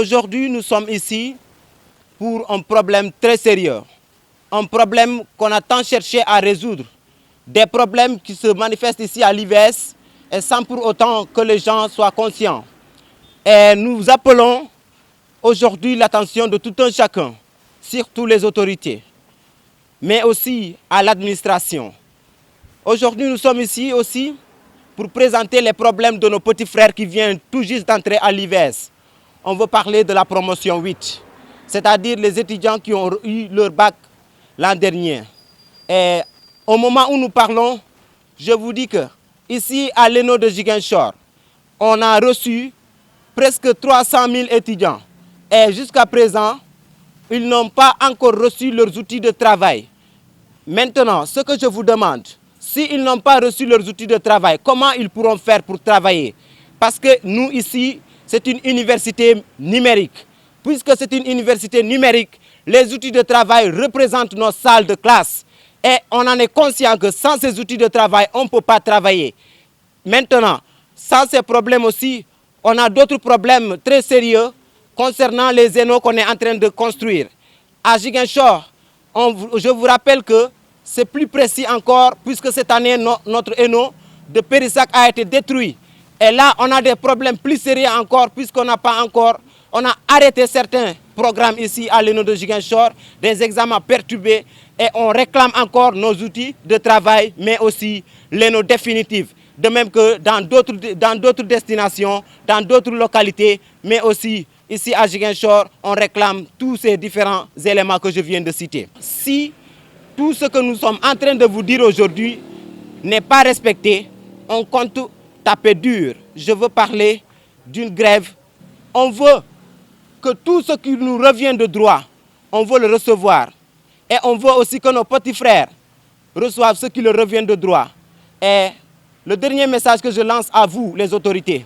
Aujourd'hui, nous sommes ici pour un problème très sérieux. Un problème qu'on a tant cherché à résoudre. Des problèmes qui se manifestent ici à l'IVS et sans pour autant que les gens soient conscients. Et nous appelons aujourd'hui l'attention de tout un chacun, surtout les autorités, mais aussi à l'administration. Aujourd'hui, nous sommes ici aussi pour présenter les problèmes de nos petits frères qui viennent tout juste d'entrer à l'IVS. On veut parler de la promotion 8, c'est-à-dire les étudiants qui ont eu leur bac l'an dernier. Et au moment où nous parlons, je vous dis que ici à l'ENO de Ziguinchor, on a reçu presque 300 000 étudiants. Et jusqu'à présent, ils n'ont pas encore reçu leurs outils de travail. Maintenant, ce que je vous demande, s'ils n'ont pas reçu leurs outils de travail, comment ils pourront faire pour travailler? Parce que nous ici, c'est une université numérique. Puisque c'est une université numérique, les outils de travail représentent nos salles de classe. Et on en est conscient que sans ces outils de travail, on ne peut pas travailler. Maintenant, sans ces problèmes aussi, on a d'autres problèmes très sérieux concernant les ENO qu'on est en train de construire. À Ziguinchor, je vous rappelle que c'est plus précis encore, puisque cette année, notre ENO de Périssac a été détruit. Et là, on a des problèmes plus sérieux encore, puisqu'on n'a pas encore... On a arrêté certains programmes ici à l'ENO de Ziguinchor, des examens perturbés, et on réclame encore nos outils de travail, mais aussi l'ENO définitive. De même que dans d'autres destinations, dans d'autres localités, mais aussi ici à Ziguinchor, on réclame tous ces différents éléments que je viens de citer. Si tout ce que nous sommes en train de vous dire aujourd'hui n'est pas respecté, on compte taper dur. Je veux parler d'une grève. On veut que tout ce qui nous revient de droit, on veut le recevoir. Et on veut aussi que nos petits frères reçoivent ce qui leur revient de droit. Et le dernier message que je lance à vous, les autorités,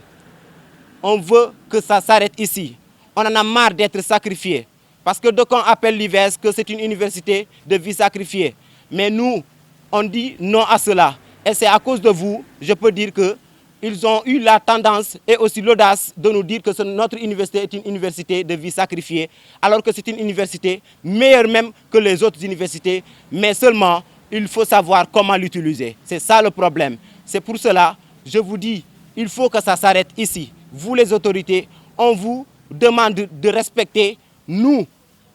on veut que ça s'arrête ici. On en a marre d'être sacrifiés. Parce que d'aucuns appellent l'IVS que c'est une université de vie sacrifiée. Mais nous, on dit non à cela. Et c'est à cause de vous, je peux dire qu'ils ont eu la tendance et aussi l'audace de nous dire que notre université est une université de vie sacrifiée, alors que c'est une université meilleure même que les autres universités, mais seulement il faut savoir comment l'utiliser. C'est ça le problème. C'est pour cela, je vous dis, il faut que ça s'arrête ici. Vous les autorités, on vous demande de respecter nous,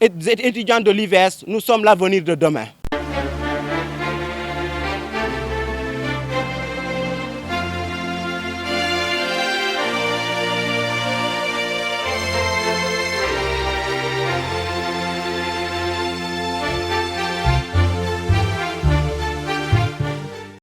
étudiants de l'IVS, nous sommes l'avenir de demain.